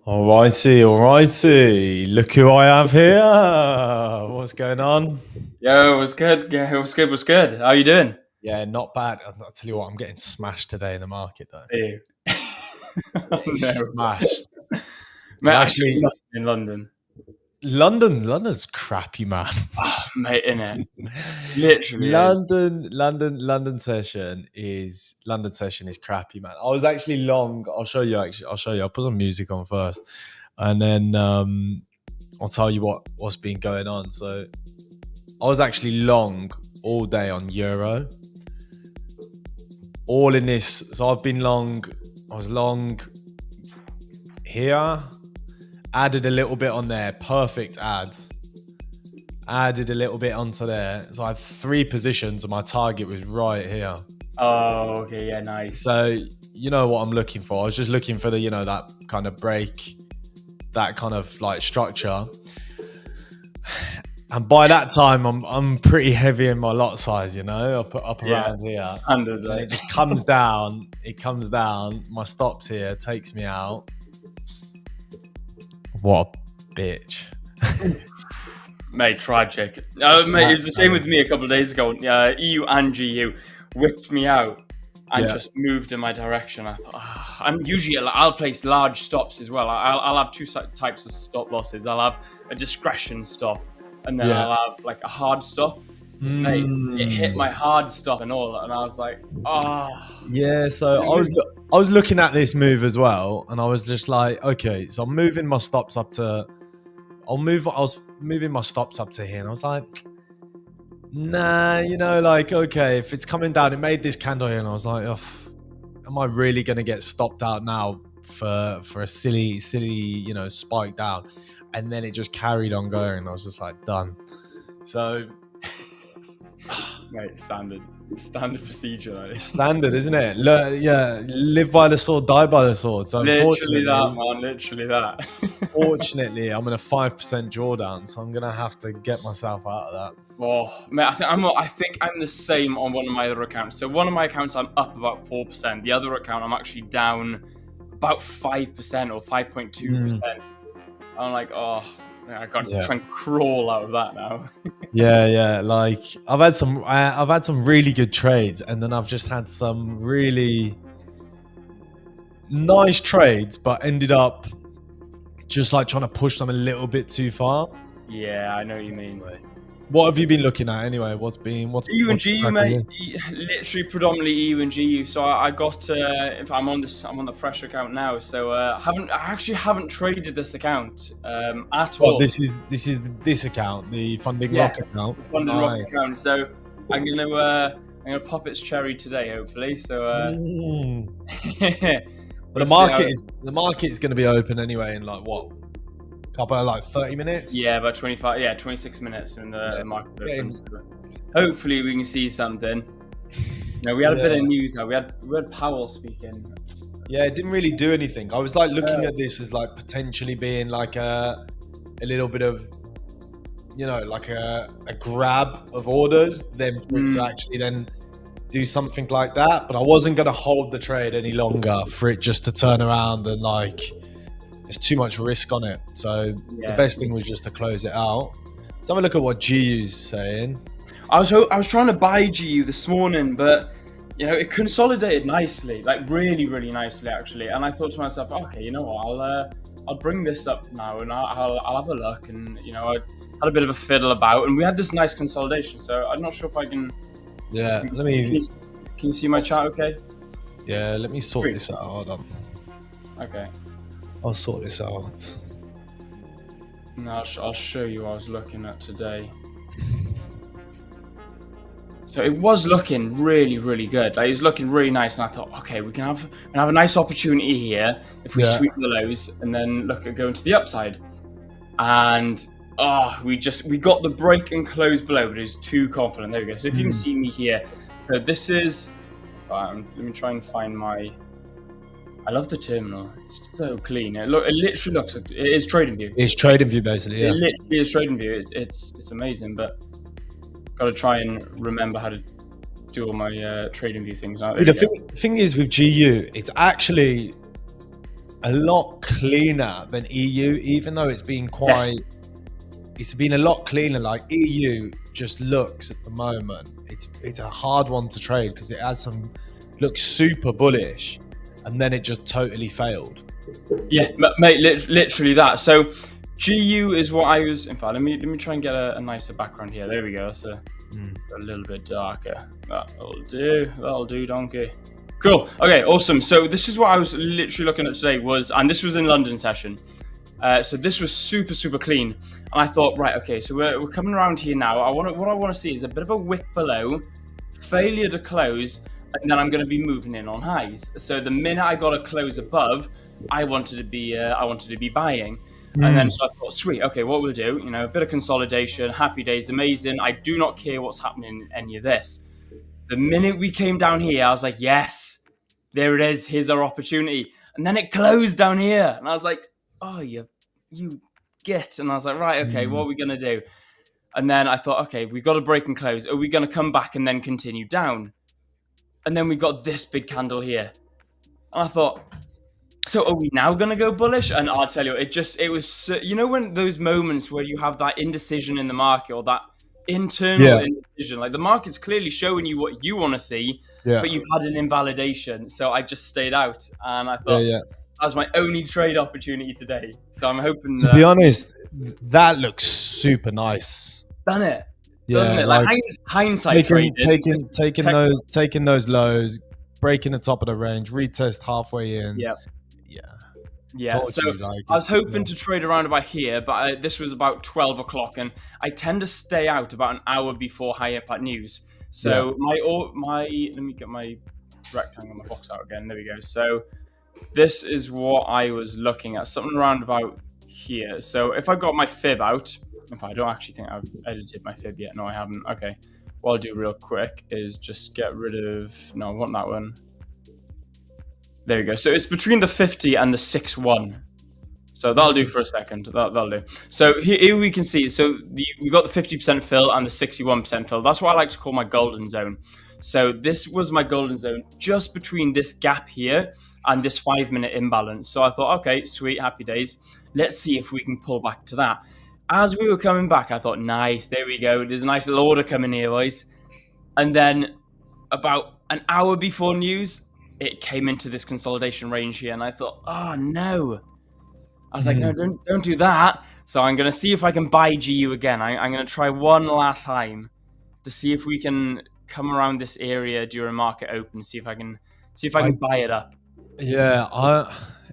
Alrighty, alrighty. Look who I have here. What's going on? Yo, what's good? Yeah, what's good? What's good? How you doing? Yeah, not bad. I'll tell you what, I'm getting smashed today in the market though. Hey. Getting smashed. Mate, I'm actually actually, nothing in London. London's crappy, man. Oh, mate, innit? Literally is. London session is crappy, man. I was actually long. I'll show you. I'll put some music on first, and then I'll tell you what's been going on. So I was actually long all day on Euro. All in this. So I've been long. I was long here. Added a little bit on there. Perfect ad. Added a little bit onto there. So I had 3 positions and my target was right here. Oh, okay, yeah, nice. So you know what I'm looking for. I was just looking for the, that kind of break, that kind of like structure. And by that time, I'm pretty heavy in my lot size, I put up around here. 100, And it just comes down. It comes down. My stops here, takes me out. What a bitch. Mate, tragic. Mate, it's the same with me a couple of days ago. EU and GU whipped me out and just moved in my direction. I thought, and usually I'll place large stops as well. I'll have 2 types of stop losses. I'll have a discretion stop, and then I'll have like a hard stop. Mate, it hit my hard stop and all, and I was like, Yeah, so I was looking at this move as well, and I was just like, okay, so I'm moving my stops up to. I was moving my stops up to here, and I was like, nah, okay, if it's coming down, it made this candle here, and I was like, oh, am I really gonna get stopped out now for a silly, spike down? And then it just carried on going, and I was just like, done. So. Mate, standard procedure. It's standard, isn't it? Live by the sword, die by the sword. So literally that, man. Literally that. Fortunately, I'm in a 5% drawdown, so I'm gonna have to get myself out of that. Oh, mate, I think I'm the same on one of my other accounts. So one of my accounts, I'm up about 4%. The other account, I'm actually down about 5% or 5.2%. I'm like, I gotta try and crawl out of that now. Yeah. Like I've had some really good trades, and then I've just had some really nice trades, but ended up just like trying to push them a little bit too far. Yeah, I know what you mean. What have you been looking at anyway? What's EU and GU, mate? Literally predominantly EU and GU. So I got I'm on the fresh account now. So I actually haven't traded this account at all. This is this account, the Funding Rock account. The Funding Rock account. So I'm gonna pop its cherry today, hopefully. So but the market is going to be open anyway in like what? Couple like 30 minutes? Yeah, about 26 minutes in the market opens. Hopefully we can see something. No, we had a bit of news. We had Powell speaking. Yeah, it didn't really do anything. I was like looking at this as like potentially being like a little bit of, like a grab of orders, then for it to actually then do something like that. But I wasn't going to hold the trade any longer for it just to turn around and like, there's too much risk on it. So the best thing was just to close it out. Let's have a look at what GU's saying. I was trying to buy GU this morning, but it consolidated nicely, like really, really nicely actually. And I thought to myself, okay, you know what, I'll bring this up now and I'll have a look. And I had a bit of a fiddle about, and we had this nice consolidation. So I'm not sure if I can. Yeah, can you see my chat? Okay. Yeah, let me sort this out. Hold on. Okay. I'll sort this out. No, I'll show you what I was looking at today. So it was looking really, really good. Like it was looking really nice, and I thought, okay, we can have a nice opportunity here if we sweep the lows and then look at going to the upside. And we got the break and close below, but it was too confident. There we go. So if you can see me here, so this is. Let me try and find my. I love the terminal. It's so clean. It literally looks like it is TradingView. It's TradingView basically. Yeah. It literally is TradingView. It's amazing, but got to try and remember how to do all my TradingView things. The thing is with GU, it's actually a lot cleaner than EU, even though it's been quite. Yes. It's been a lot cleaner. Like EU just looks at the moment. It's a hard one to trade because it has some looks super bullish, and then it just totally failed. Yeah, mate, literally that. So GU is what I was. In fact, let me try and get a nicer background here. There we go. That's a little bit darker. That'll do, donkey. Cool. Okay, awesome. So this is what I was literally looking at today and this was in London session. So this was super clean, and I thought, right, okay, so we're coming around here now. What I want to see is a bit of a wick below, failure to close, and then I'm going to be moving in on highs. So the minute I got a close above, I wanted to be buying, and then so I thought, sweet, okay, what we'll do, a bit of consolidation, happy days, amazing. I do not care what's happening in any of this. The minute we came down here, I was like, yes, there it is. Here's our opportunity, and then it closed down here, and I was like, oh, you get. And I was like, right, okay, what are we going to do? And then I thought, okay, we've got to break and close. Are we going to come back and then continue down? And then we got this big candle here. And I thought, so are we now going to go bullish? And I'll tell you, it was, when those moments where you have that indecision in the market or that internal indecision, like the market's clearly showing you what you want to see, but you've had an invalidation. So I just stayed out, and I thought, that was my only trade opportunity today. So I'm hoping. To be honest, that looks super nice. Done it. Yeah, doesn't it? Like hindsight trading. Taking those lows, breaking the top of the range, retest halfway in. Yeah. So I was hoping to trade around about here, but this was about 12 o'clock, and I tend to stay out about an hour before high impact news. So my let me get my rectangle, my box out again. There we go. So this is what I was looking at, something around about here. So if I got my fib out, in fact, I don't actually think I've edited my fib yet. No, I haven't. Okay. What I'll do real quick is just get rid of, no, I want that one. There we go. So it's between the 50 and the 6-1. So that'll do for a second. That'll do. So here we can see, so we got the 50% fill and the 61% fill. That's what I like to call my golden zone. So this was my golden zone just between this gap here and this 5-minute imbalance. So I thought, okay, sweet, happy days. Let's see if we can pull back to that. As we were coming back, I thought, nice, there we go. There's a nice little order coming here, boys. And then about an hour before news, it came into this consolidation range here. And I thought, oh, no. I was like, no, don't do that. So I'm going to see if I can buy GU again. I'm going to try one last time to see if we can come around this area during market open, see if I can buy it up. Yeah,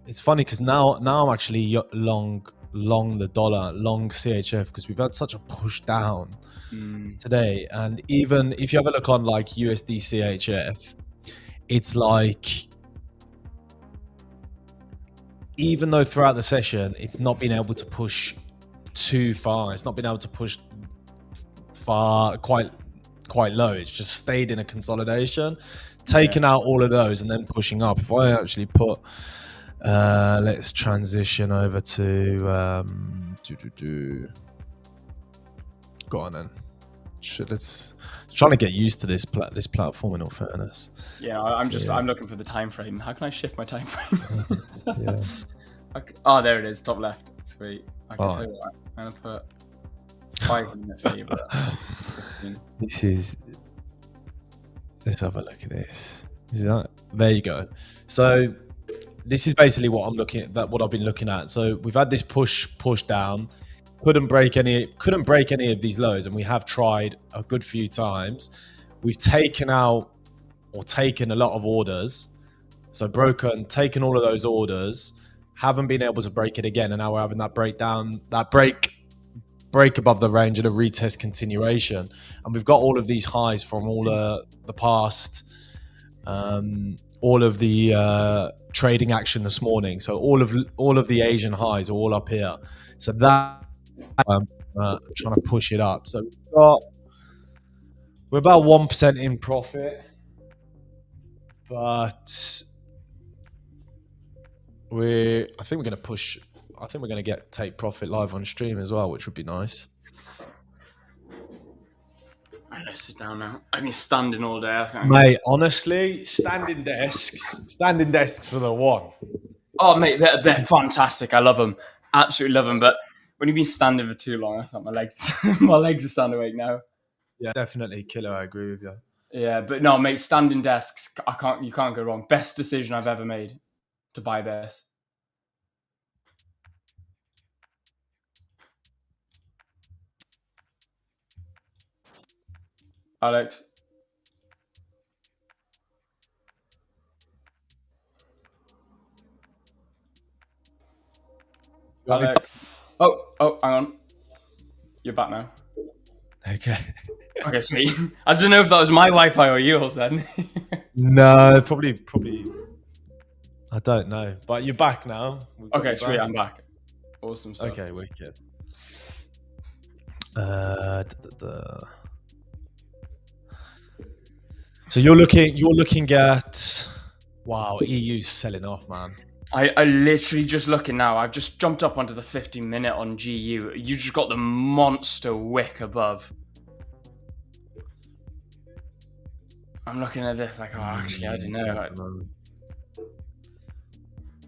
it's funny because now I'm actually long the dollar, long CHF, because we've had such a push down today. And even if you have a look on like USD CHF, it's like, even though throughout the session it's not been able to push too far, it's not been able to push far quite low, it's just stayed in a consolidation, taking out all of those and then pushing up. If I actually put let's transition over to go on then. Let's trying to get used to this platform, in all fairness. Yeah, I'm looking for the time frame. How can I shift my time frame? Yeah. Oh, there it is, top left. Sweet. I can tell you what, I'm gonna put 5 minutes favorite. Let's have a look at this. Is that, there you go. So this is basically what I've been looking at. So we've had this push down, couldn't break any of these lows, and we have tried a good few times. We've taken out or taken a lot of orders, so broken, taken all of those orders, haven't been able to break it again, and now we're having that breakdown, that break above the range and a retest continuation. And we've got all of these highs from all the past, all of the trading action this morning. So all of the Asian highs are all up here. So that trying to push it up. So we're about 1% in profit, but I think we're going to push. I think we're going to take profit live on stream as well, which would be nice. Right, let's sit down now. I've been standing all day. Mate, honestly, standing desks are the one. Oh, mate, they're fantastic. I love them. Absolutely love them. But when you've been standing for too long, I thought my legs my legs are starting to ache now. Yeah, definitely killer. I agree with you. Yeah, but no, mate, standing desks, you can't go wrong. Best decision I've ever made to buy this. Alex. You want me Alex. Oh, hang on. You're back now. Okay. Okay, sweet. I don't know if that was my Wi-Fi or yours then. No, probably. I don't know, but you're back now. We've got Okay, you sweet. back. I'm back. Awesome stuff. Okay, wicked. Da, da, da. So you're looking at. Wow, EU's selling off, man. I literally just looking now. I've just jumped up onto the 50-minute on GU. You just got the monster wick above. I'm looking at this like, oh, actually, I don't know.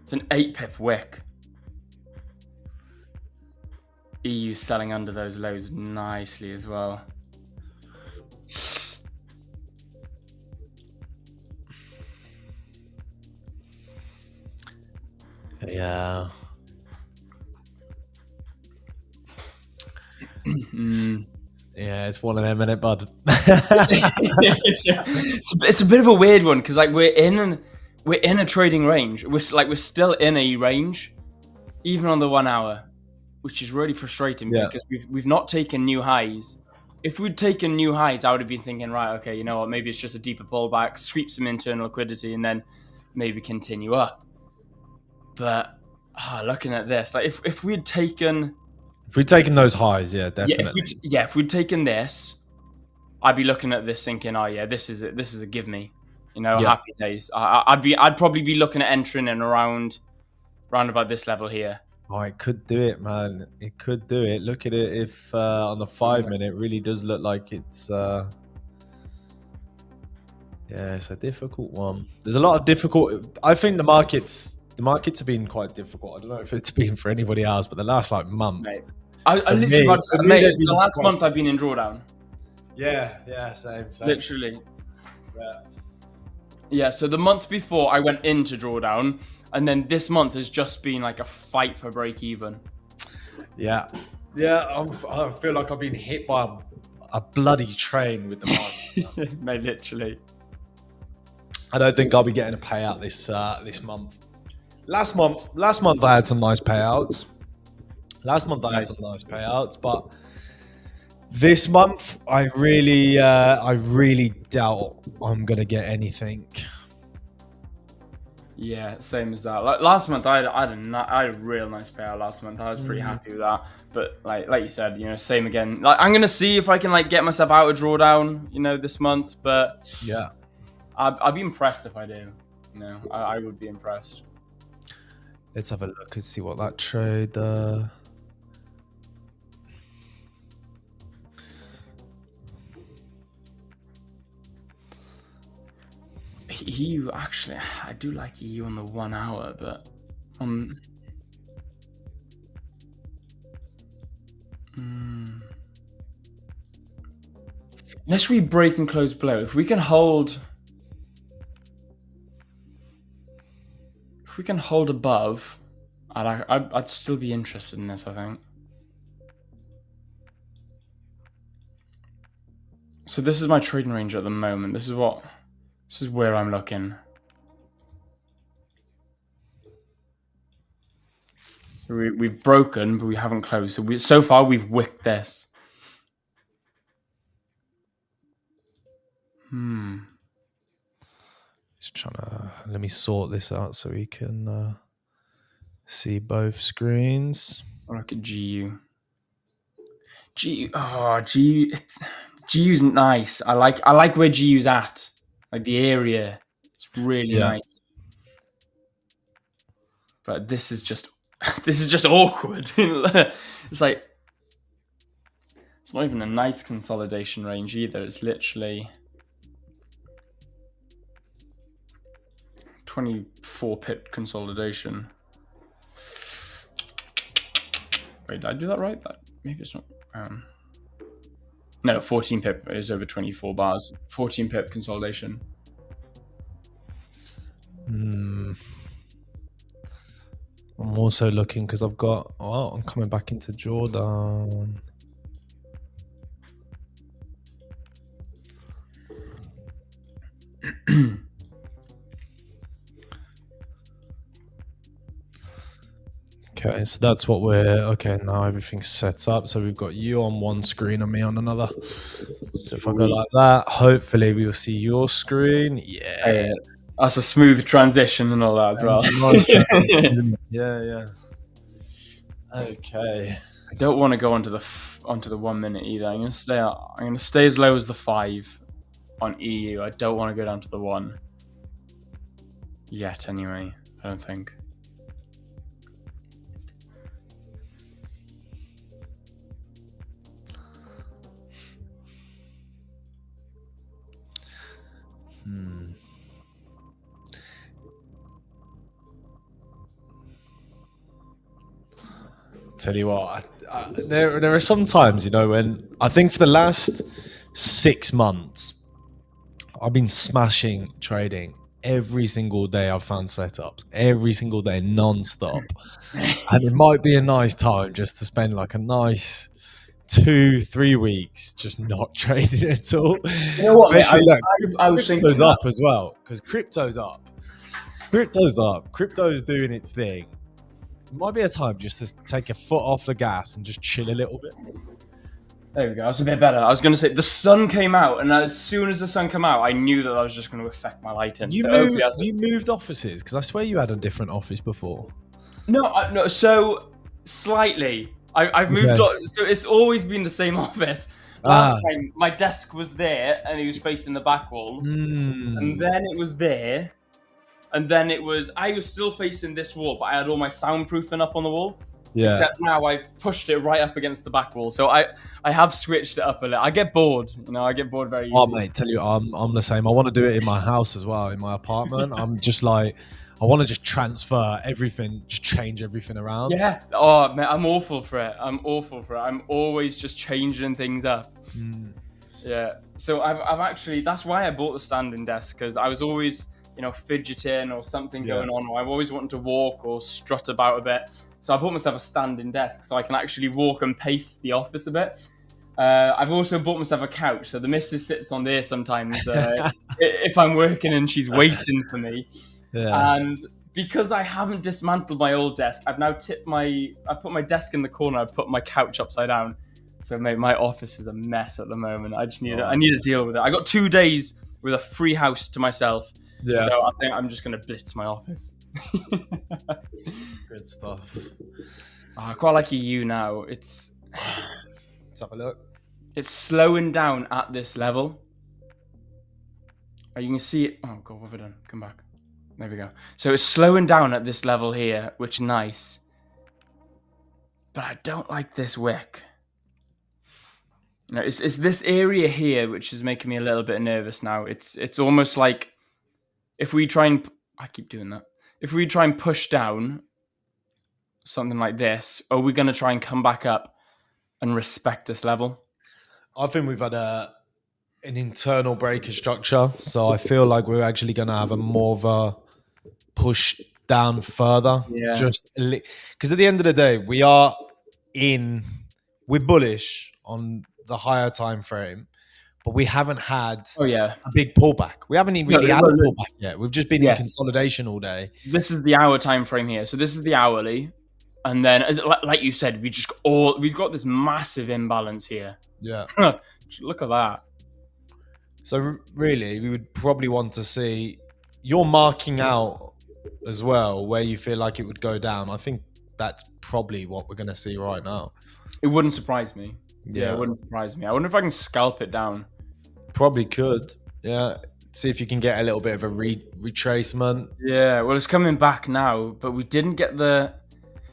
It's an 8-pip wick. EU selling under those lows nicely as well. Yeah. Yeah, it's one of them, innit, bud? It's a bit of a weird one because like we're in a trading range. We're still in a range, even on the 1 hour, which is really frustrating because we've not taken new highs. If we'd taken new highs, I would have been thinking, right, okay, you know what? Maybe it's just a deeper pullback, sweep some internal liquidity, and then maybe continue up. But looking at this, like if we'd taken those highs, yeah, definitely. If we'd taken this, I'd be looking at this thinking, oh yeah, this is a give me, happy days. I'd probably be looking at entering in around about this level here. Oh, it could do it, man. It could do it. Look at it. If on the 5 minute, it really does look like it's. It's a difficult one. There's a lot of difficult. I think the markets have been quite difficult. I don't know if it's been for anybody else, but the last month. Mate. I literally, the last month I've been in drawdown. Yeah, same. Literally. Yeah, so the month before I went into drawdown, and then this month has just been like a fight for break even. Yeah. I feel like I've been hit by a bloody train with the market. Mate, literally. I don't think I'll be getting a payout this month. Last month I had some nice payouts. But this month I really doubt I'm gonna get anything. Yeah, same as that. Like last month, I had a real nice payout last month. I was pretty happy with that. But like you said, same again. Like I'm gonna see if I can get myself out of drawdown, this month. But yeah, I'd be impressed if I do. I would be impressed. Let's have a look and see what that trade. EU, actually, I do like EU on the 1 hour, but unless we break and close below, if we can hold above, I'd still be interested in this, I think. So this is my trading range at the moment. This is where I'm looking. So we've broken, but we haven't closed. So far we've wicked this. Just trying to let me sort this out so we can see both screens. Look at GU. GU's nice. I like where GU's at. Like the area, it's really nice. But this is just awkward. It's like it's not even a nice consolidation range either. It's literally 24 pip consolidation. Wait, did I do that right? Maybe it's not. No, 14 pip is over 24 bars. 14 pip consolidation. I'm also looking because I've got. Oh, I'm coming back into Jordan. Okay, so that's what we're okay. Now everything's set up. So we've got you on one screen and me on another. So if I go like that, hopefully we will see your screen. Yeah, that's a smooth transition and all that as well. Yeah. Okay. I don't want to go onto the 1 minute either. I'm gonna stay as low as the 5 on EU. I don't want to go down to the 1 yet. Anyway, I don't think. Tell you what, there are some times, you know, when I think for the last 6 months, I've been smashing trading every single day. I've found setups every single day, non-stop, and it might be a nice time just to spend like a nice 2-3 weeks just not trading at all. You know what, mate, I was thinking crypto's up as well, because crypto's up. Crypto's doing its thing. It might be a time just to take a foot off the gas and just chill a little bit. There we go. That's a bit better. I was going to say the sun came out, and as soon as the sun came out, I knew that was just going to affect my lighting. You moved offices, because I swear you had a different office before. No. So slightly, I've moved. Okay. So it's always been the same office. Last time, my desk was there, and it was facing the back wall, and then it was there. And then I was still facing this wall, but I had all my soundproofing up on the wall. Yeah. Except now I've pushed it right up against the back wall. So I have switched it up a little. I get bored, I get bored very easily. Oh, mate, tell you, I'm the same. I want to do it in my house as well, in my apartment. I'm just like, I want to just transfer everything, just change everything around. Yeah. Oh, man, I'm awful for it. I'm always just changing things up. Yeah. So I've actually, that's why I bought the standing desk, because I was always, fidgeting or something going on, or I've always wanted to walk or strut about a bit. So I bought myself a standing desk so I can actually walk and pace the office a bit. I've also bought myself a couch, so the missus sits on there sometimes if I'm working and she's waiting for me. Yeah. And because I haven't dismantled my old desk, I've now I put my desk in the corner, I've put my couch upside down. So mate, my office is a mess at the moment. I just I need to deal with it. I got 2 days with a free house to myself. Yeah. So I think I'm just going to blitz my office. Good stuff. I quite like EU now. Let's have a look. It's slowing down at this level. You can see it. Oh, God, what have I done? Come back. There we go. So it's slowing down at this level here, which is nice. But I don't like this wick. It's this area here which is making me a little bit nervous now. It's almost like if we try and... I keep doing that. If we try and push down something like this, are we going to try and come back up and respect this level? I think we've had an internal breaker structure, so I feel like we're actually going to have a more of a push down further. Yeah. Just because at the end of the day, we're bullish on the higher time frame, but we haven't had a big pullback. We haven't even really had a pullback yet. We've just been in consolidation all day. This is the hour time frame here. So this is the hourly. And then, like you said, we've got this massive imbalance here. Yeah. Look at that. So really, we would probably want to see, you're marking out as well where you feel like it would go down. I think that's probably what we're going to see right now. It wouldn't surprise me. Yeah, it wouldn't surprise me. I wonder if I can scalp it down. Probably could. Yeah. See if you can get a little bit of a retracement. Yeah. Well, it's coming back now, but we didn't get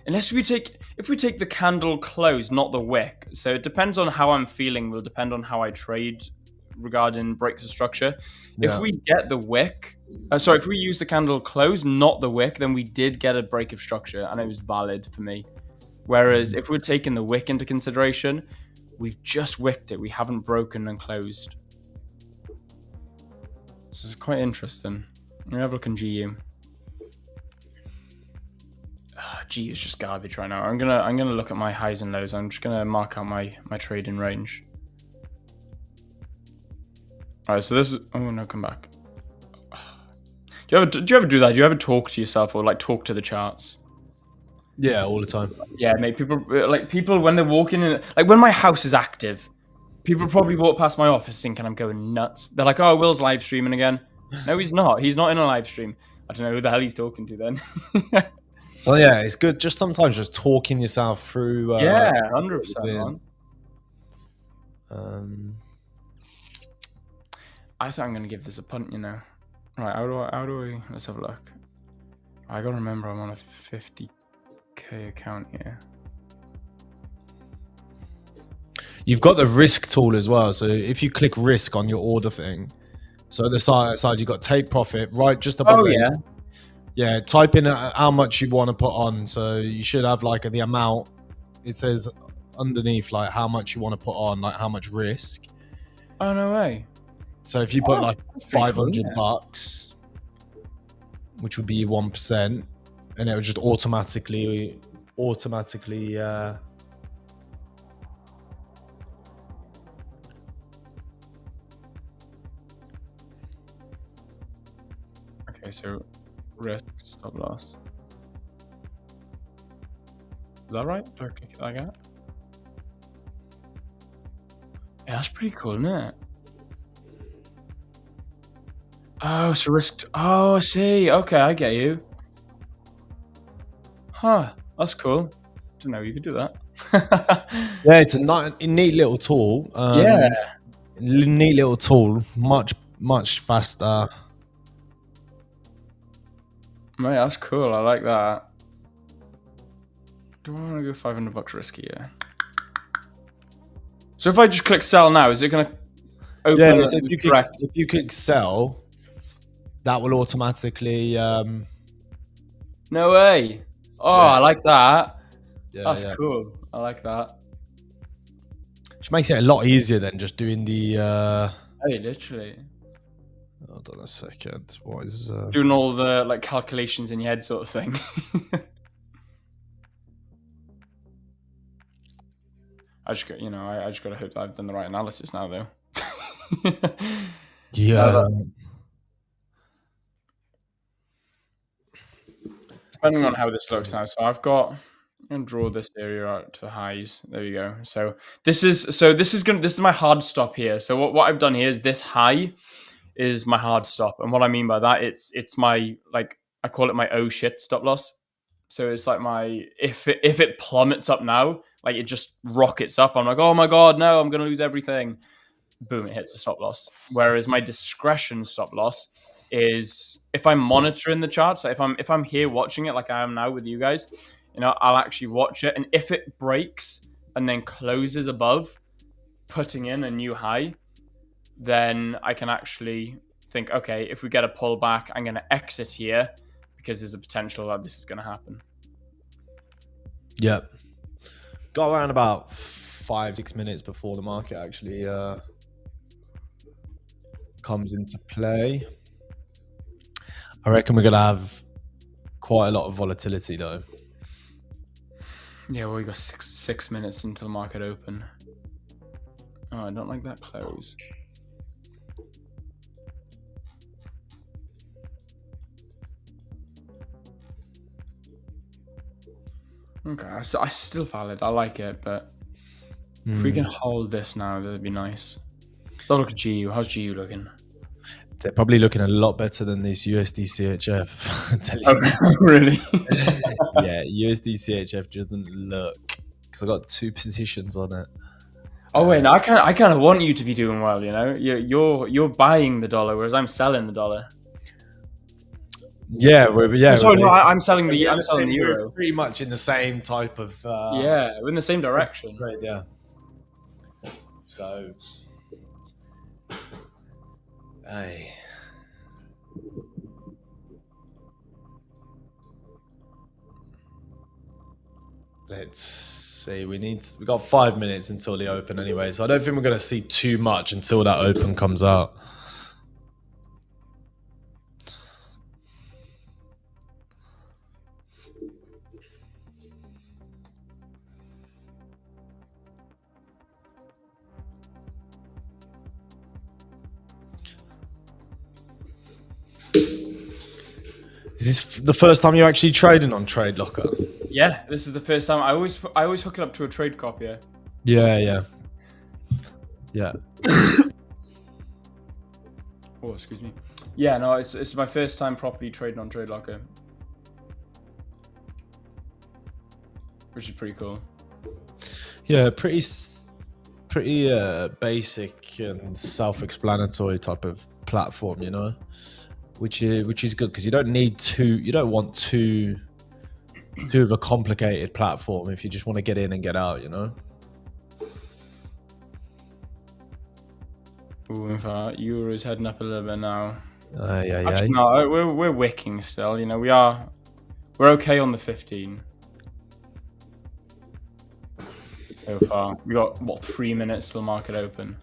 if we take the candle close, not the wick. So it depends on how I'm feeling. Will depend on how I trade regarding breaks of structure. Yeah. If we get the wick, if we use the candle close, not the wick, then we did get a break of structure, and it was valid for me. Whereas if we're taking the wick into consideration, we've just wicked it. We haven't broken and closed. This is quite interesting. Let me have a look in GU. GU is just garbage right now. I'm gonna look at my highs and lows. I'm just gonna mark out my trading range. All right, so this is. Oh no, come back. Do you ever do that? Do you ever talk to yourself or like talk to the charts? Yeah, all the time. Yeah, mate. People when they're walking in, like when my house is active, people probably walk past my office thinking I'm going nuts. They're like, "Oh, Will's live streaming again." No, he's not. He's not in a live stream. I don't know who the hell he's talking to then. So yeah, it's good. Just sometimes just talking yourself through. Yeah, 100%. I think I'm gonna give this a punt. You know, right? How do I? Let's have a look. I gotta remember I'm on a 50k account here. You've got the risk tool as well. So if you click risk on your order thing, so the side you've got take profit right just above. Oh yeah. Yeah, type in how much you want to put on. So you should have like the amount. It says underneath like how much you want to put on, like how much risk. Oh no way. So if you put like $500, cool, which would be 1%, and it would just automatically. Okay, so risk stop loss. Is that right? Do I click it like that? Yeah, that's pretty cool, isn't it? Oh, so risk. Oh, I see. Okay, I get you. Huh, that's cool. Didn't know you could do that. Yeah, it's a neat little tool. Yeah. Neat little tool. Much faster. Mate, that's cool. I like that. Do I want to go $500 riskier? So if I just click sell now, is it going to open? Yeah, so if you click sell, that will automatically. No way. Oh, Yeah. I like that. Yeah, That's yeah. cool. I like that. Which makes it a lot easier than just doing the. Hey, literally. Hold on a second. What is? Doing all the like calculations in your head, sort of thing. I just got, I just got to hope that I've done the right analysis now, though. Yeah. Depending on how this looks now, so I'm gonna draw this area out to highs. There you go. So this is my hard stop here. So what I've done here is this high is my hard stop, and what I mean by that, it's my, like, I call it my oh shit stop loss. So it's like my, if it plummets up now, like it just rockets up, I'm like, oh my god, no, I'm gonna lose everything. Boom, it hits a stop loss. Whereas my discretion stop loss is if I'm monitoring the chart. So if I'm here watching it like I am now with you guys, I'll actually watch it, and if it breaks and then closes above, putting in a new high, then I can actually think, okay, if we get a pullback, I'm going to exit here because there's a potential that this is going to happen. Yep. Got around about 5-6 minutes before the market actually comes into play. I reckon we're going to have quite a lot of volatility though. Yeah, well, we got six minutes until market open. Oh, I don't like that close. Okay, I still valid. I like it, but if we can hold this now, that'd be nice. So look at GU. How's GU looking? They're probably looking a lot better than this USD CHF. Okay, really? Yeah, USD CHF doesn't look, because I got 2 positions on it. Oh wait, no, I kind of want you to be doing well. You're buying the dollar, whereas I'm selling the dollar. Yeah, Sorry, no, I'm selling the euro. We're pretty much in the same type of. Yeah, we're in the same direction. Right, yeah. So. Hey. Let's see. We got 5 minutes until the open anyway, so I don't think we're going to see too much until that open comes out. Is this the first time you're actually trading on Trade Locker? Yeah, this is the first time. I always hook it up to a trade copier. Yeah. Oh, excuse me. Yeah, no, it's my first time properly trading on Trade Locker, which is pretty cool. Yeah, pretty basic and self-explanatory type of platform, you know, which is good because you don't want too of a complicated platform if you just want to get in and get out, you know. Ooh, in fact, Euro's heading up a little bit now. Yeah. Actually, no, we're wicking still. You know, we're okay on the 15. So far, we got what 3 minutes till market open.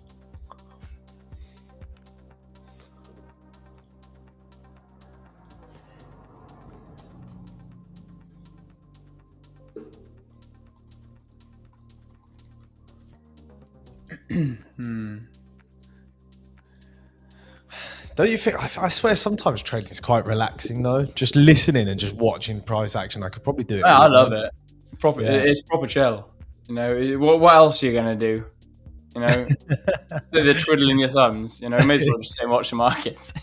Don't you think? I swear sometimes trading is quite relaxing though. Just listening and just watching price action. I could probably do it. Yeah, I love it. Yeah. It's proper chill. You know, what else are you gonna do? You know, so they're twiddling your thumbs. You know, you may as well just say watch the markets.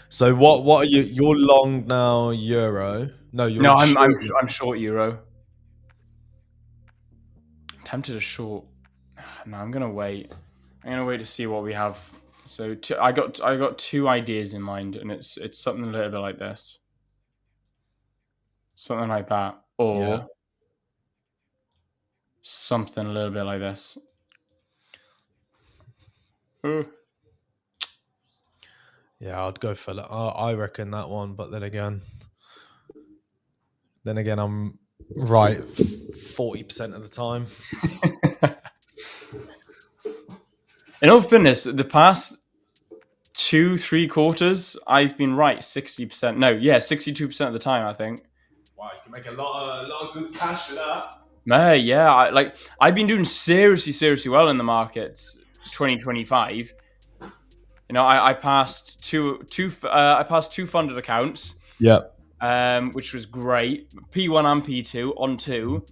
So what are you? You're long now, Euro. No, you're No, short. I'm short Euro. I'm tempted to short. No, I'm gonna wait. I'm gonna wait to see what we have. So I got two ideas in mind, and it's something a little bit like this, something like that, or something a little bit like this. Ooh. Yeah, I'd go for I reckon that one, but then again, I'm right 40% of the time. In all fairness, the past 2-3 quarters, I've been right 60%. No, yeah, 62% of the time, I think. Wow, you can make a lot of good cash with that. Yeah, I've been doing seriously well in the markets 2025. You know, I passed two funded accounts. Yeah. Which was great. P1 and P2 on 2.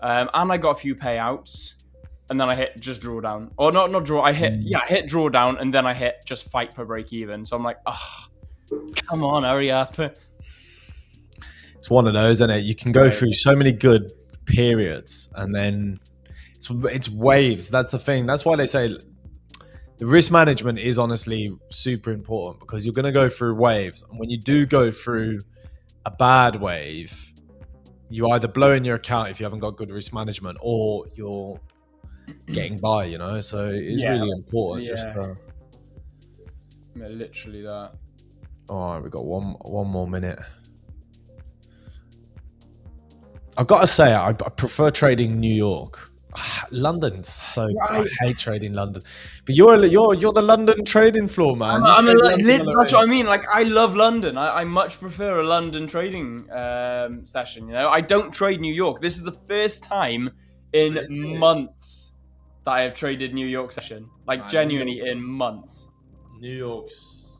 And I got a few payouts. And then I hit just drawdown. Or not draw. I hit drawdown, and then I hit just fight for break even. So I'm like, come on, hurry up. It's one of those, isn't it? You can go through so many good periods, and then it's waves. That's the thing. That's why they say the risk management is honestly super important, because you're going to go through waves. And when you do go through a bad wave, you either blow in your account if you haven't got good risk management, or you're getting by, you know. So it's really important. Literally that. All right, we got one more minute. I've got to say, I prefer trading New York. London's so I hate trading London, but you're the London trading floor, man. That's what I mean. Like, I love London. I much prefer a London trading session. You know, I don't trade New York. This is the first time in months that I have traded New York session. Like, genuinely in months. New York's.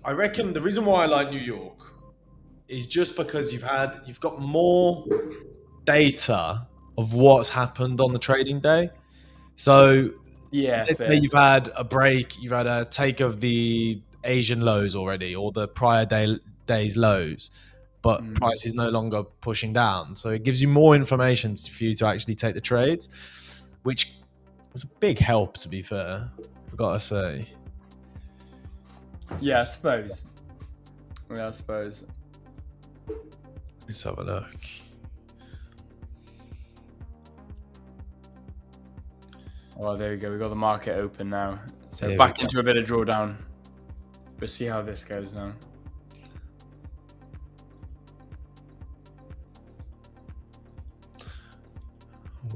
I reckon the reason why I like New York is just because you've got more data of what's happened on the trading day. So let's say you've had a break, you've had a take of the Asian lows already, or the prior day's lows, but price is no longer pushing down. So it gives you more information for you to actually take the trades, which is a big help, to be fair, I've got to say. Yeah, I suppose. Let's have a look. Oh, there we go. We got the market open now. So back into a bit of drawdown. We'll see how this goes now.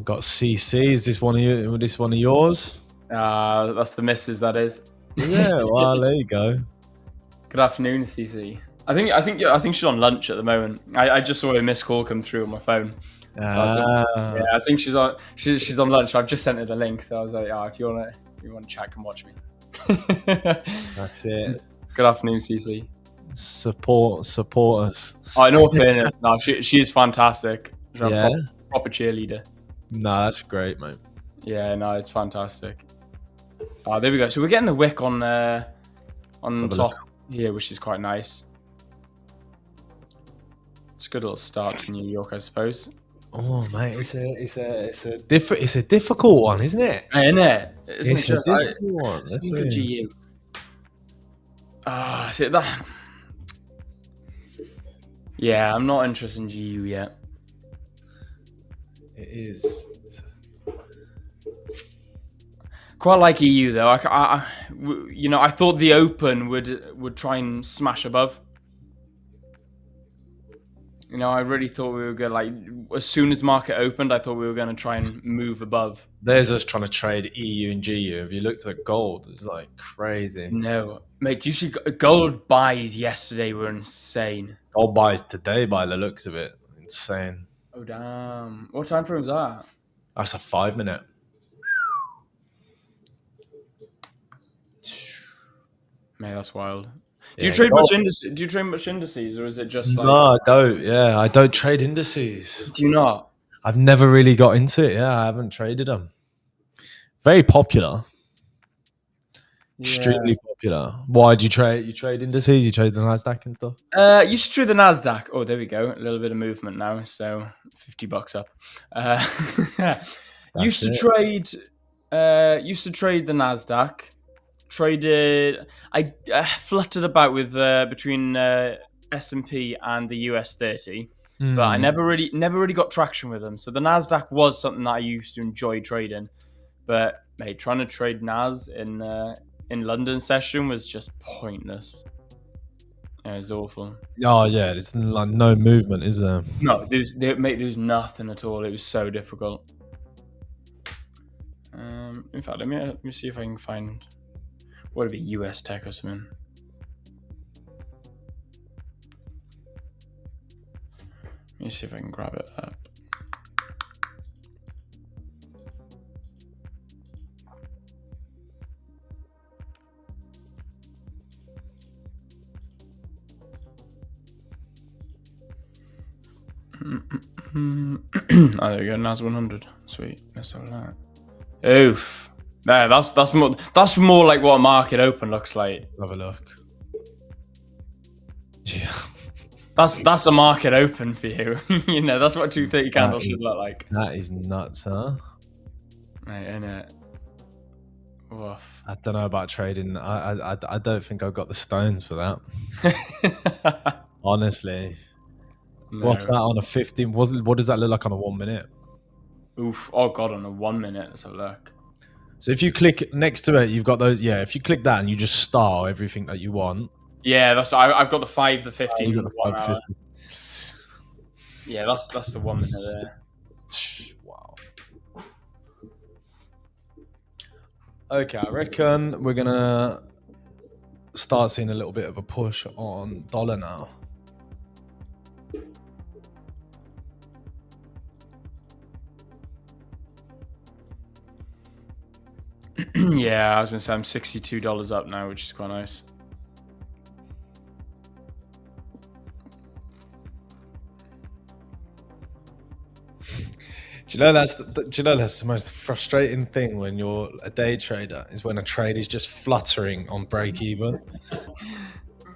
got CC. Is this one of you? This one of yours? That's the missus, that is. Yeah. Well, there you go. Good afternoon, CC. I think she's on lunch at the moment. I just saw a missed call come through on my phone. So I think she's on lunch. I've just sent her the link, so I was like, if you want to chat, come watch me. That's it. Good afternoon, CC. Support us. Oh, in all fairness, no, she is fantastic. She's a Yeah. proper cheerleader. No, that's great, mate. Yeah, no, it's fantastic. Oh, there we go. So we're getting the wick on top here, which is quite nice. It's a good little start to New York, I suppose. Oh, mate, it's a difficult one, isn't it? Isn't it? It's a difficult one. Let's look at GU. Is it that? Yeah, I'm not interested in GU yet. It is. Quite like EU though. I thought the Open would try and smash above. I really thought we were going to, like, as soon as market opened, I thought we were going to try and move above. There's us trying to trade EU and GU. Have you looked at gold? It's like crazy. No, mate. Do you see gold buys yesterday were insane. Gold buys today, by the looks of it, insane. Oh damn! What time frame is that? That's a 5-minute. Mate, that's wild. Yeah, Do you trade much indices? Do you trade much indices, or is it just like? No, I don't. Yeah, I don't trade indices. Do you not? I've never really got into it. Yeah, I haven't traded them. Very popular. Yeah. Extremely popular. Why do you trade? You trade indices? You trade the Nasdaq and stuff? Used to trade the Nasdaq. Oh, there we go. A little bit of movement now. So $50 up. Used to trade the Nasdaq. Traded. I fluttered about with between S&P and the US 30, but I never really got traction with them. So the Nasdaq was something that I used to enjoy trading, but mate, trying to trade Nas in London session was just pointless. It was awful. Oh yeah, there's like no movement, is there? No, there's nothing at all. It was so difficult. In fact, let me see if I can find. What would it be, US Tech or something? Let me see if I can grab it up. Oh, there we go. NAS 100. Sweet. Let's have that. Oof. No, that's more like what a market open looks like. Let's have a look. Yeah. That's a market open for you. That's what 230 candles should look like. That is nuts, huh? Right, innit? Oof. I don't know about trading. I don't think I've got the stones for that. Honestly. No. What's that on a 15? What does that look like on a 1 minute? Oof. Oh god, on a 1 minute. Let's have a look. So if you click next to it, you've got those. Yeah, if you click that and you just star everything that you want. Yeah, I've got the 5, the 15. You got the 5, 50. Yeah, that's the 1 minute there. Wow. Okay, I reckon we're gonna start seeing a little bit of a push on dollar now. Yeah, I was gonna say I'm $62 up now, which is quite nice. Do you know that's the most frustrating thing when you're a day trader is when a trade is just fluttering on break even.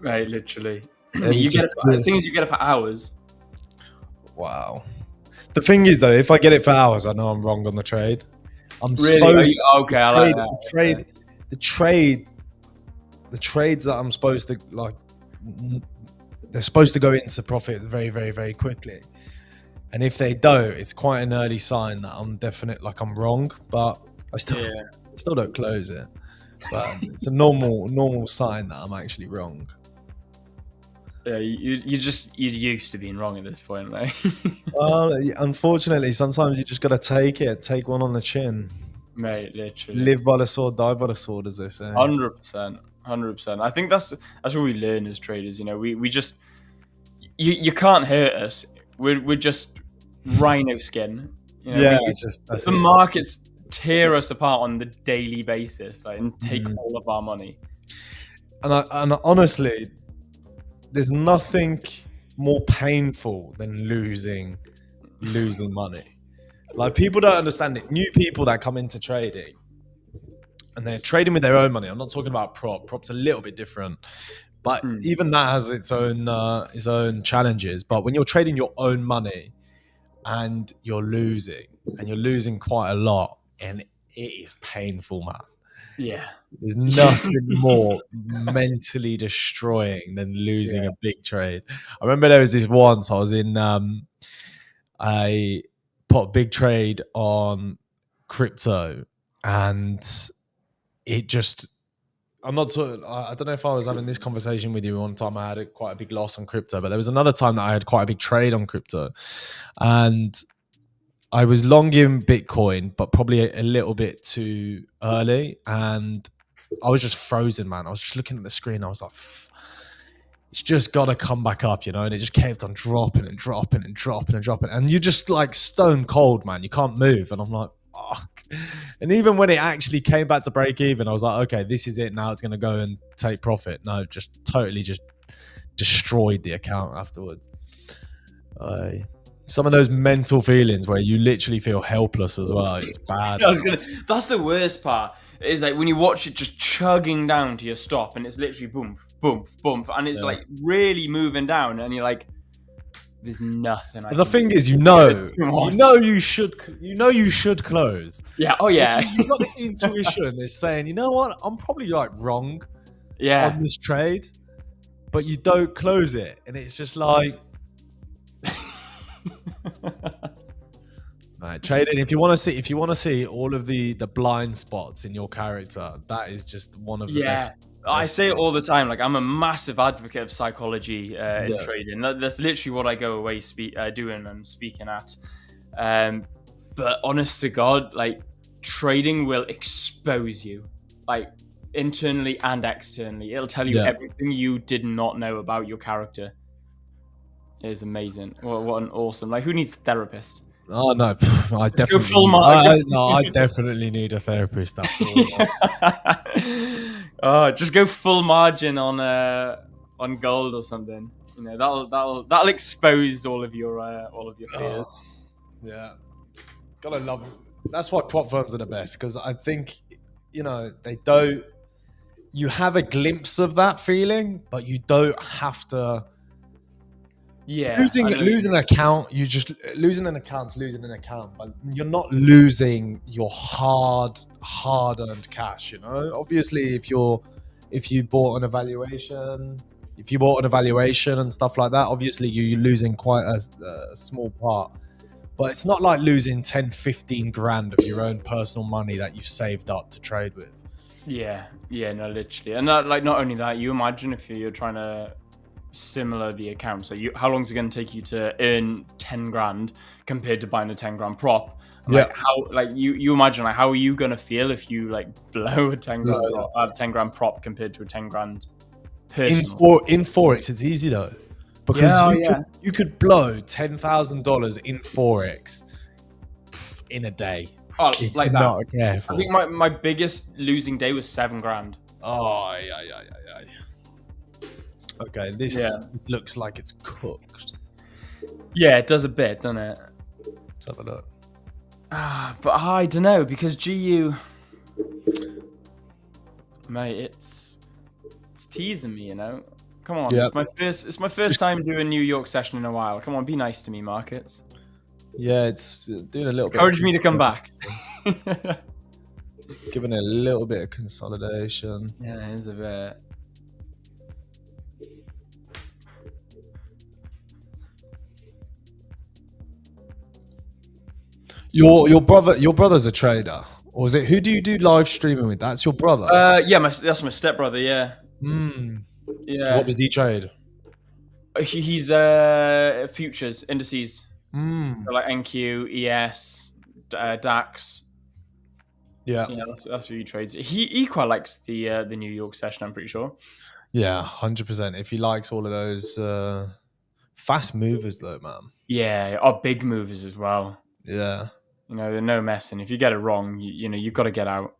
Right, literally. The thing is, you get it for hours. Wow. The thing is, though, if I get it for hours, I know I'm wrong on the trade. I'm really? Okay, I like that. The trades that I'm supposed to like, they're supposed to go into profit very, very, very quickly. And if they don't, it's quite an early sign that I'm wrong. But I still don't close it. But it's a normal sign that I'm actually wrong. Yeah, you're used to being wrong at this point, like. Well, unfortunately, sometimes you just got to take one on the chin. Mate, literally. Live by the sword, die by the sword, as they say. 100%. 100%. I think that's what we learn as traders. You know, we just you can't hurt us. We're just rhino skin. You know, Yeah, the markets tear us apart on the daily basis, like, and take all of our money. And honestly, there's nothing more painful than losing money. Like, people don't understand it. New people that come into trading and they're trading with their own money. I'm not talking about prop. Prop's a little bit different, but even that has its own challenges. But when you're trading your own money and you're losing quite a lot, and it is painful, man. Yeah. There's nothing more mentally destroying than losing a big trade. I remember there was this once I was in, I put a big trade on crypto, and it just, I don't know if I was having this conversation with you one time. I had quite a big loss on crypto, but there was another time that I had quite a big trade on crypto, and I was long in Bitcoin, but probably a little bit too early. And I was just frozen, man. I was just looking at the screen. I was like, it's just got to come back up, you know? And it just kept on dropping and dropping and dropping and dropping. And you're just like stone cold, man. You can't move. And I'm like, fuck. And even when it actually came back to break even, I was like, okay, this is it. Now it's going to go and take profit. No, just totally just destroyed the account afterwards. Some of those mental feelings where you literally feel helpless as well. It's bad. That's the worst part. Is like when you watch it just chugging down to your stop, and it's literally boom, boom, boom, and it's like really moving down, and you're like, "There's nothing." And the thing is, you should close. Yeah. Oh yeah. You've got this intuition that's saying, you know what, I'm probably like wrong. Yeah. On this trade, but you don't close it, and it's just like. Right, trading. If you want to see all of the blind spots in your character, that is just one of the best. I say it all the time. Like, I'm a massive advocate of psychology in trading. That's literally what I go away doing and speaking at. But honest to God, like, trading will expose you, like, internally and externally. It'll tell you everything you did not know about your character. It is amazing. What an awesome. Like, who needs a therapist? Oh no, I definitely need a therapist. Just go full margin on gold or something. You know, that'll expose all of your fears. Yeah, gotta love. That's why prop firms are the best, because I think, you know, they don't. You have a glimpse of that feeling, but you don't have to. Yeah, losing an account, you just losing an account, but you're not losing your hard-earned cash. You know, obviously, if you bought an evaluation, and stuff like that, obviously you're losing quite a small part. But it's not like losing 10, 15 grand of your own personal money that you've saved up to trade with. Yeah, no, literally, and not only that. You imagine if you're trying to similar the account. So how long is it going to take you to earn 10 grand compared to buying a 10 grand prop? Like, you imagine, like, how are you going to feel if you like blow a 10 grand prop compared to a 10 grand personal? In Forex, it's easy though, because you could blow $10,000 in Forex in a day. Oh, like that. Not careful. I think my biggest losing day was 7 grand. Oh, yeah. Okay, this looks like it's cooked. Yeah, it does a bit, doesn't it? Let's have a look. But I don't know, because GU, mate, it's teasing me, you know. Come on, it's my first time doing New York session in a while. Come on, be nice to me, markets. Yeah, it's doing a little bit. Encourage me to come back. Giving it a little bit of consolidation. Yeah, it is a bit. Your brother's a trader, or is it? Who do you do live streaming with? That's your brother. Yeah, that's my stepbrother. Yeah. Yeah. What does he trade? He's futures indices, Mm. so like NQ, ES, DAX. Yeah. Yeah, that's who he trades. He quite likes the New York session. I'm pretty sure. Yeah, 100%. If he likes all of those fast movers, though, man. Yeah, or big movers as well. Yeah. You know, no messing. If you get it wrong, you know you've got to get out.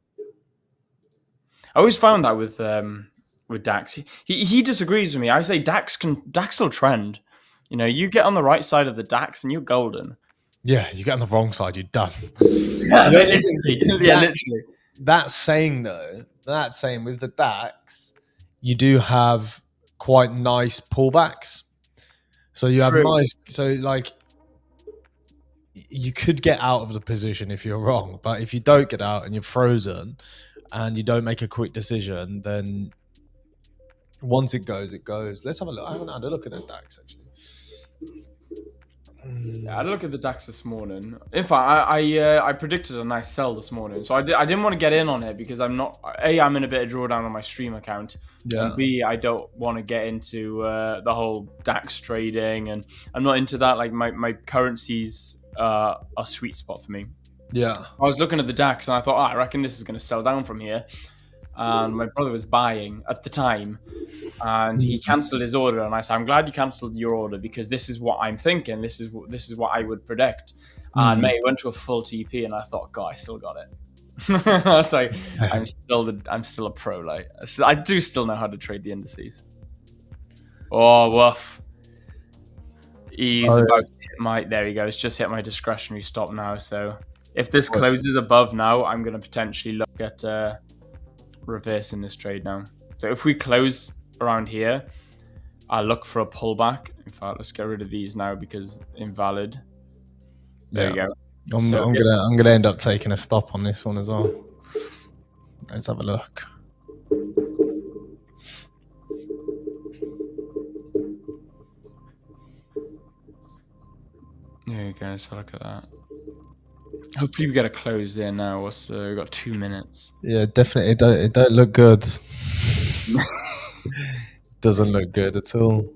I always found that with Dax. He disagrees with me. I say Dax will trend. You know, you get on the right side of the Dax and you're golden. Yeah, you get on the wrong side, you're done. Yeah, The only literally. thing is Yeah, that- literally. That saying, though, that saying with the DAX, you do have quite nice pullbacks. So you have True. nice, so like you could get out of the position if you're wrong, but if you don't get out and you're frozen and you don't make a quick decision, then once it goes, it goes. Let's have a look. I haven't had a look at the DAX actually. Yeah, I had a look at the DAX this morning. In fact, I predicted a nice sell this morning, so I didn't want to get in on it because I'm in a bit of drawdown on my stream account, Yeah. and B, I don't want to get into the whole DAX trading, and I'm not into that. Like my currencies are a sweet spot for me. Yeah. I was looking at the DAX and I thought, I reckon this is going to sell down from here. And my brother was buying at the time, and he cancelled his order. And I said, "I'm glad you cancelled your order because this is what I'm thinking. This is what I would predict." And mate, it went to a full TP, and I thought, "God, I still got it." I was like, "I'm still a pro. Like, I do still know how to trade the indices." Oh, woof! He's about to hit there he goes. Just hit my discretionary stop now. So if this closes above now, I'm going to potentially look at reversing this trade now. So if we close around here, I'll look for a pullback. In fact, let's get rid of these now because invalid. There you go. I'm gonna end up taking a stop on this one as well. Let's have a look. There you go. So look at that. Hopefully we get a close there now. We've got 2 minutes. Yeah, definitely. It don't look good. Doesn't look good at all.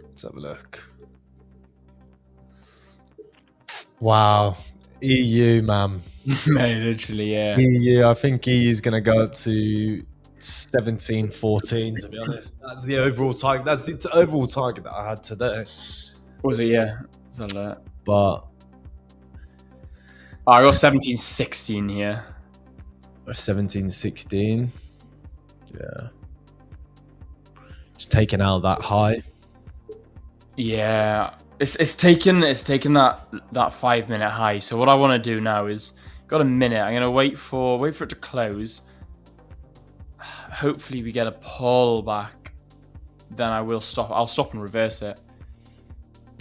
Let's have a look. Wow. EU, man. Mate, literally, yeah. EU, I think EU is going to go up to 17.14, to be honest. That's the overall target. That's the overall target that I had today. Was it? Yeah. Is that alert? But I got 17.16 here. 17.16. Yeah. Just taking out that high. Yeah. It's taken that 5 minute high. So what I want to do now is got a minute. I'm gonna wait for it to close. Hopefully we get a pull back. Then I will stop. I'll stop and reverse it.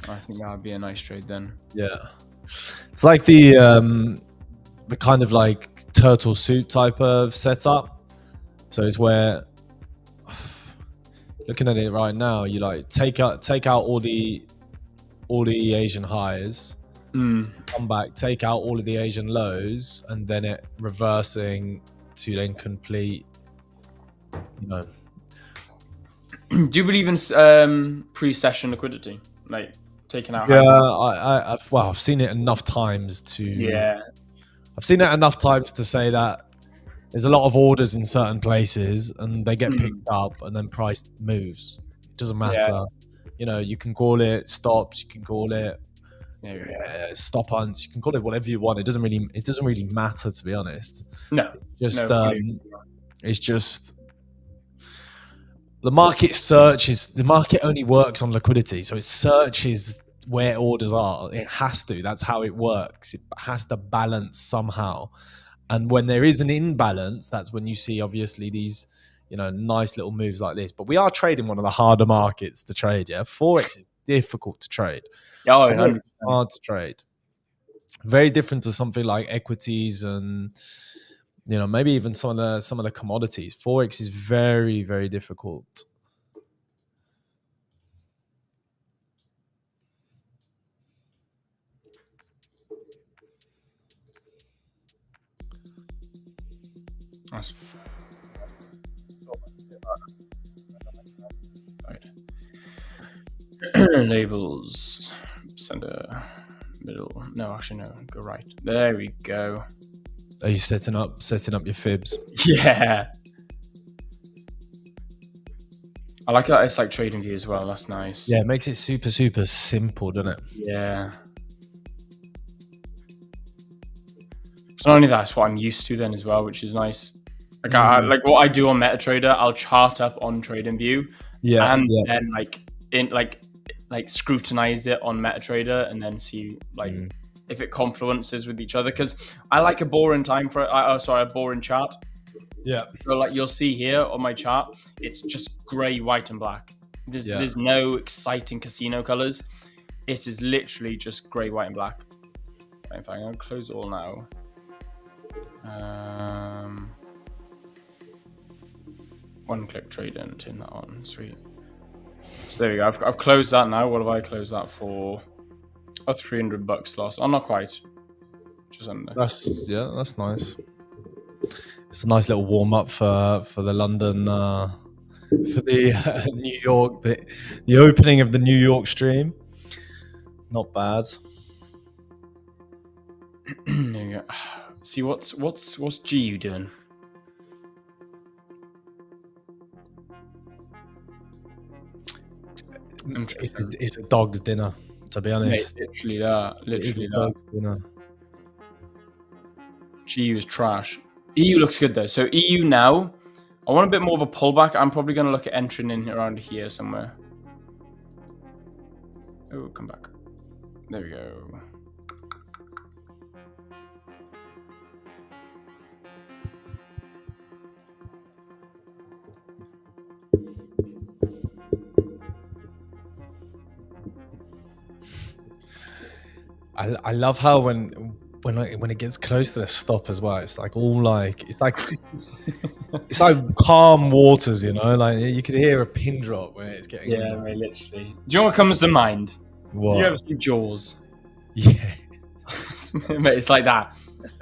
I think that would be a nice trade then. Yeah. It's like the kind of like turtle soup type of setup. So it's where, looking at it right now, you like take out all the Asian highs, come back, take out all of the Asian lows, and then it reversing to then complete. You know. Do you believe in pre-session liquidity, like taking out? Yeah, I've seen it enough times to. Yeah. I've seen it enough times to say that there's a lot of orders in certain places and they get picked up and then price moves. It doesn't matter. Yeah. You know, you can call it stops, you can call it stop hunts, you can call it whatever you want. It doesn't really matter, to be honest. No. It's just the market only works on liquidity. So it searches where orders are. It has to. That's how it works. It has to balance somehow. And when there is an imbalance, that's when you see obviously these, you know, nice little moves like this. But we are trading one of the harder markets to trade. Yeah, Forex is difficult to trade. Oh, it's hard to trade. Very different to something like equities and, you know, maybe even some of the commodities. Forex is very, very difficult. Labels, center, middle. No, actually no. Go right. There we go. Are you setting up your fibs? Yeah. I like that it's like trading view as well. That's nice. Yeah, it makes it super simple, doesn't it? Yeah. It's not only that, it's what I'm used to then as well, which is nice. Like like what I do on MetaTrader, I'll chart up on TradingView, and then like scrutinize it on MetaTrader, and then see like if it confluences with each other. Because I like a boring a boring chart. Yeah. So like you'll see here on my chart, it's just grey, white, and black. There's no exciting casino colors. It is literally just grey, white, and black. In fact, I'm gonna close it all now. One click trade and turn that on. Sweet. So there we go. I've closed that now. What have I closed that for? Oh, $300 loss. Oh, not quite. Just under. That's nice. It's a nice little warm up for the London, for the New York, the opening of the New York stream. Not bad. There you go. See what's GU doing? It's a dog's dinner, to be honest. Mate, literally that. Dog's dinner. GU is trash. EU looks good though. So EU now, I want a bit more of a pullback. I'm probably going to look at entering in around here somewhere. Oh, come back. There we go. I love how when it gets close to the stop as well, it's like it's like calm waters, you know, like you could hear a pin drop when it's getting. Yeah, mate, literally. Do you know what comes to mind? What? You ever seen Jaws? Yeah. Mate, it's like that.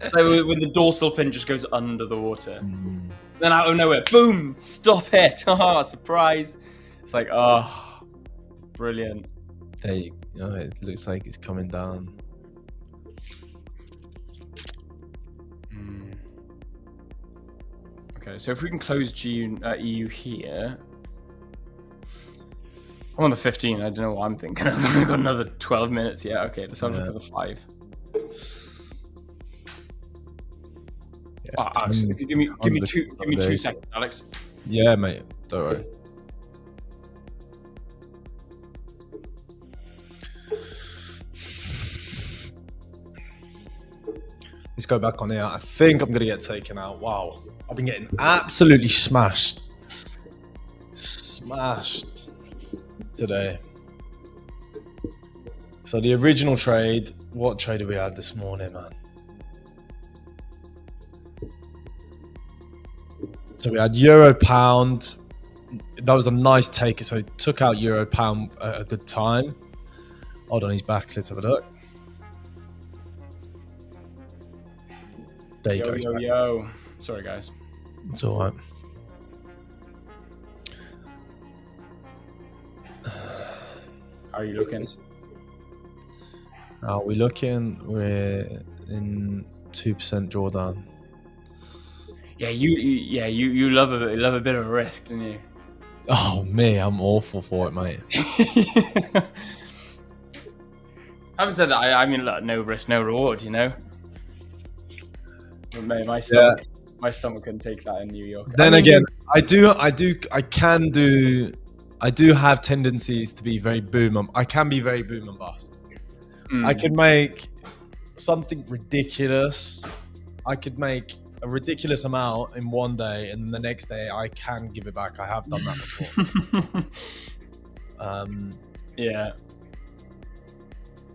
So when the dorsal fin just goes under the water, then out of nowhere, boom, stop it! Oh, surprise! It's like, oh, brilliant. There you go. It looks like it's coming down. Okay, so if we can close EU here. I'm on the 15. I don't know what I'm thinking. I've only got another 12 minutes. Yeah, okay. Let's have a look at the 5. Yeah, Alex, give me 2 seconds, Alex. Yeah, mate. Don't worry. Let's go back on here. I think I'm gonna get taken out. Wow, I've been getting absolutely smashed today. So the original trade, what trade did we had this morning, man? So we had euro pound. That was a nice take. So he took out euro pound at a good time. Hold on, he's back. Let's have a look. There you go. Yo. Sorry, guys. It's all right. How are you looking? Are we looking? We're in 2% drawdown. Yeah, you love a bit of a risk, don't you? Oh me, I'm awful for it, mate. Having said that, I mean, look, no risk, no reward, you know. But mate, my stomach couldn't take that in New York. Then again, I do have tendencies to be very boom. I can be very boom and bust. I could make something ridiculous. I could make a ridiculous amount in one day, and the next day I can give it back. I have done that before. Yeah,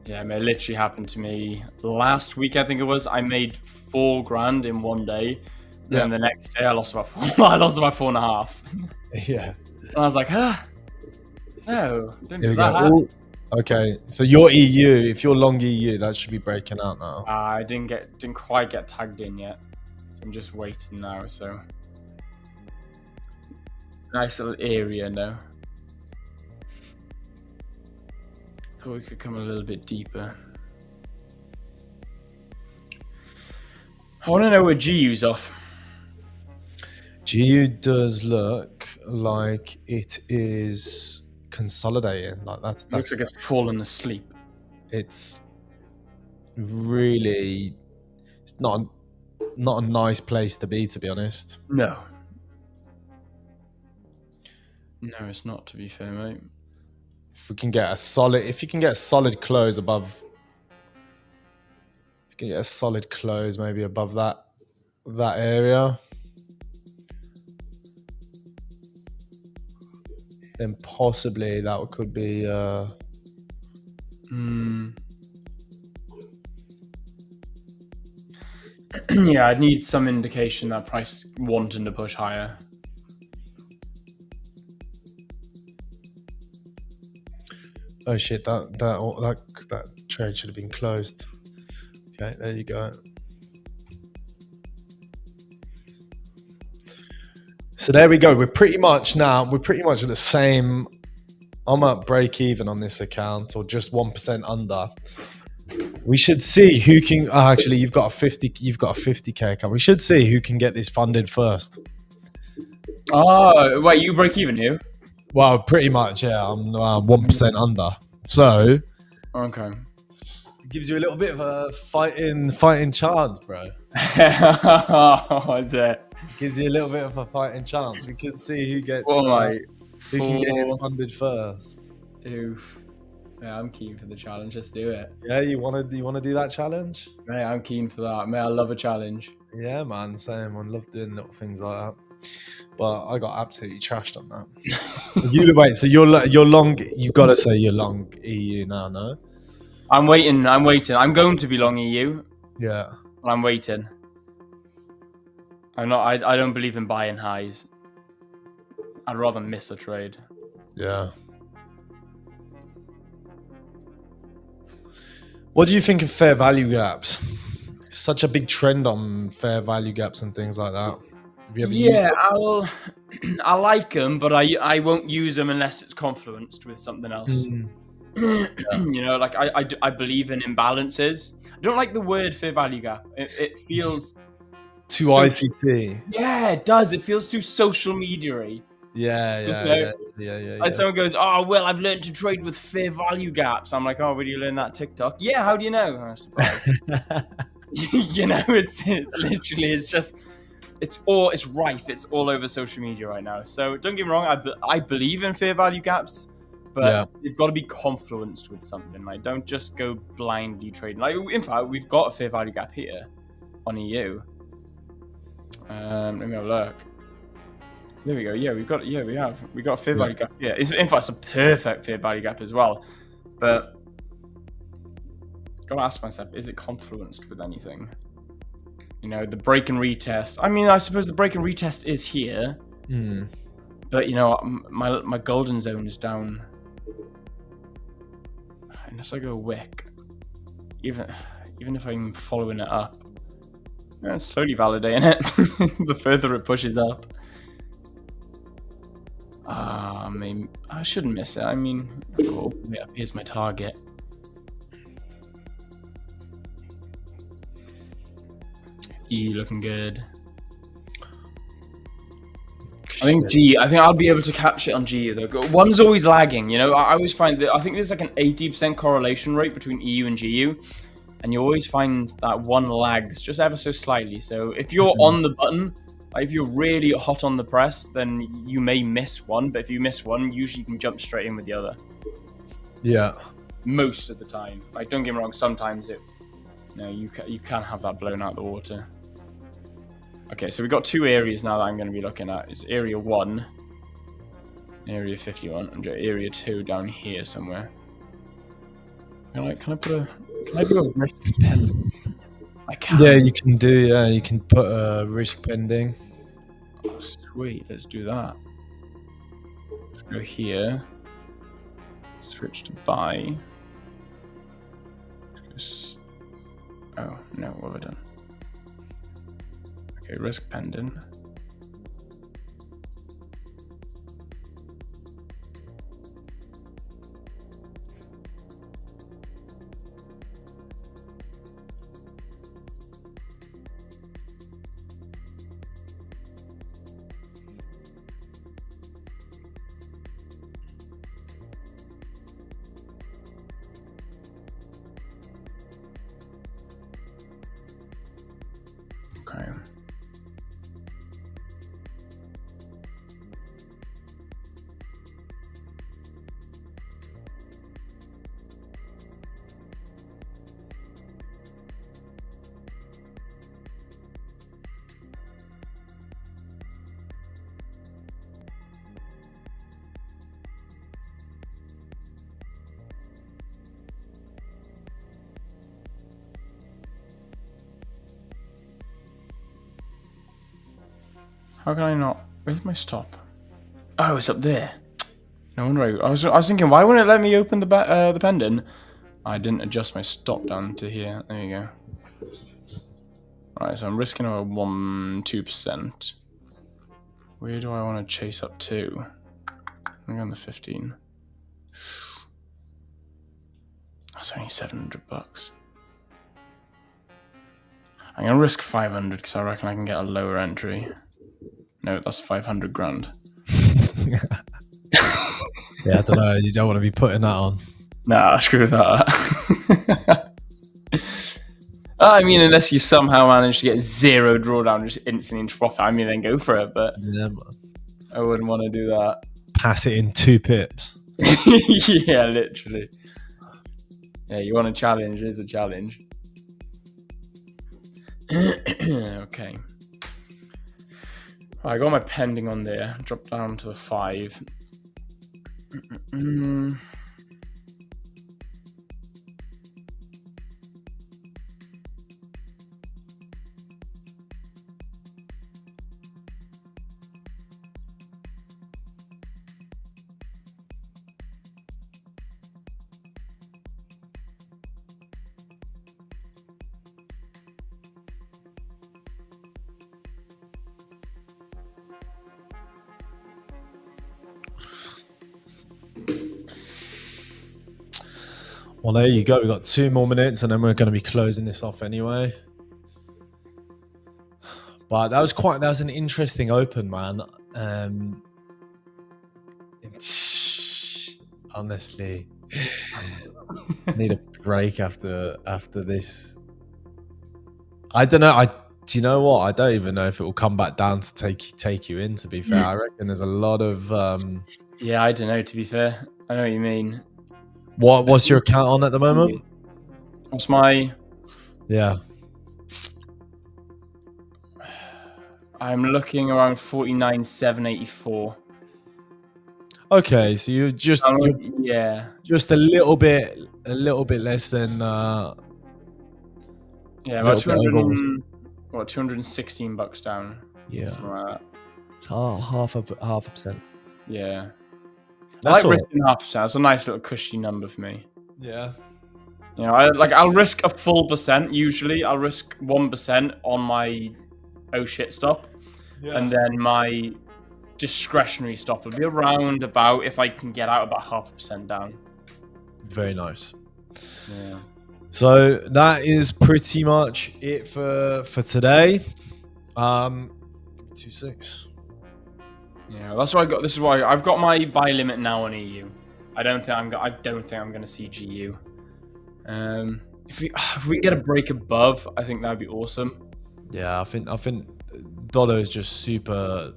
it literally happened to me last week. I think it was. I made $4,000 in one day. Then the next day I lost about 4.5. Yeah. And I was like, no, don't do that. Go. Okay, so your EU, if you're long EU, that should be breaking out now. I didn't quite get tagged in yet, so I'm just waiting now. So Nice little area now. Thought we could come a little bit deeper. I want to know where GU's off. GU does look like it is consolidating. Like that's Looks like it's fallen asleep. it's really it's not a nice place to be honest. No. No, it's not, to be fair, mate. If you can get a solid close above, maybe above that area, then possibly that could be Yeah, I'd need some indication that price wanting to push higher. oh shit, that trade should have been closed. Okay, there you go. So there we go. We're pretty much at the same. I'm at break even on this account, or just 1% under. We should see who can. Actually, you've got a 50k account. We should see who can get this funded first. Oh, wait, you break even here? Well, pretty much, yeah. I'm 1% under. So, Okay. it gives you a little bit of a fighting chance, bro. Is it? Gives you a little bit of a fighting chance. We can see who gets Oh my. who can get it funded first. Oof. Yeah, I'm keen for the challenge. Let's do it. Yeah, you wanna do that challenge? Mate, I'm keen for that. Mate, I love a challenge. Yeah, man, same. I love doing little things like that. But I got absolutely trashed on that. Wait, so you're long. You've got to say you're long EU now, no? I'm waiting. I'm going to be long EU. Yeah. But I'm waiting. I'm not. I don't believe in buying highs. I'd rather miss a trade. Yeah. What do you think of fair value gaps? Such a big trend on fair value gaps and things like that. Have you ever used it? I like them, but I won't use them unless it's confluenced with something else. You know, like I believe in imbalances. I don't like the word fair value gap. It feels too ICT. Yeah, it does. It feels too social media-y. Yeah. Like someone goes, "Oh, well, I've learned to trade with fair value gaps." I'm like, "Oh, where do you learn that? TikTok?" Yeah, how do you know? I'm surprised. You know, it's literally, it's rife. It's all over social media right now. So don't get me wrong, I believe in fair value gaps, but you've got to be confluenced with something. Like, don't just go blindly trading. Like, in fact, we've got a fair value gap here on EU. Let me have a look. There we go. Yeah, we got a fair value gap here. In fact, it's a perfect fair value gap as well. But gotta ask myself, is it confluenced with anything? You know, the break and retest. I mean, I suppose the break and retest is here. But you know, my golden zone is down. Unless I go wick, even if I'm following it up, it's slowly validating it. The further it pushes up. I mean, I shouldn't miss it. I mean, cool. Yeah, here's my target. E looking good. I think I'll be able to catch it on GU though. One's always lagging, you know. I always find that I think there's like an 80% correlation rate between EU and GU, and you always find that one lags just ever so slightly. So if you're on the button, if you're really hot on the press, then you may miss one. But if you miss one, usually you can jump straight in with the other. Yeah. Most of the time. Like, don't get me wrong. Sometimes you can have that blown out the water. Okay, so we've got two areas now that I'm going to be looking at. It's area 1, area 51, and area 2 down here somewhere. Can I do a risk pen? I can. Yeah, you can do. Yeah, you can put a risk pending. Oh, sweet. Let's do that. Let's go here. Switch to buy. Oh no, what have I done? Okay, risk pending. Okay. How can I not? Where's my stop? Oh, it's up there. No wonder I was thinking, why wouldn't it let me open the pendant? I didn't adjust my stop down to here. There you go. Alright, so I'm risking a 2%. Where do I want to chase up to? I'm going to 15. That's only $700. I'm going to risk 500 because I reckon I can get a lower entry. No, that's 500 grand. Yeah, I don't know. You don't want to be putting that on. Nah, screw that. I mean, unless you somehow manage to get 0 drawdown just instantly into profit, I mean, then go for it. But Yeah, I wouldn't want to do that. pass it in 2 pips. Yeah, literally. Yeah, you want a challenge? There's a challenge. Okay. I got my pending on there. Drop down to the 5. Well, there you go. We've got 2 more minutes and then we're going to be closing this off anyway. But that was an interesting open, man. Honestly, I need a break after this. I don't know. Do you know what? I don't even know if it will come back down to take you in, to be fair. I reckon there's a lot of Yeah, I don't know, to be fair. I know what you mean. What's your account on at the moment? What's my... Yeah. I'm looking around 49,784. Okay, so you're just yeah, just a little bit less than yeah, about 216 bucks down. Yeah, something like that. It's half a percent. Yeah, That's I like all. risking 0.5%. That's a nice little cushy number for me. Yeah. You know, I'll risk a full percent. Usually, I'll risk 1% on my oh shit stop, and then my discretionary stop will be around about, if I can get out, about 0.5% down. Very nice. Yeah. So that is pretty much it for today. 2.6. Yeah, that's what I got. This is why I've got my buy limit now on EU. I don't think I'm going to see GU. If we get a break above, I think that'd be awesome. Yeah, I think dollar is just super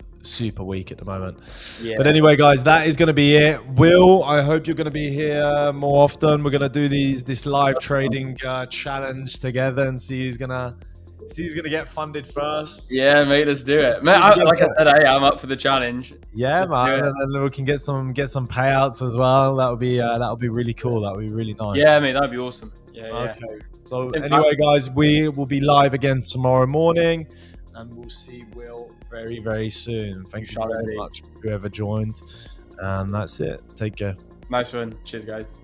weak at the moment. Yeah. But anyway, guys, that is going to be it. Will, I hope you're going to be here more often. We're going to do this live trading challenge together and see who's gonna get funded first. Yeah, mate, let's do it. Man, like I said, I'm up for the challenge. Yeah, man, and then we can get some payouts as well. That'll be really cool. That'll be really nice. Yeah, mate, that'd be awesome. Yeah. Okay. So anyway, guys, we will be live again tomorrow morning, and we'll see Will very, very soon. Thank you very much, whoever joined, and that's it. Take care. Nice one. Cheers, guys.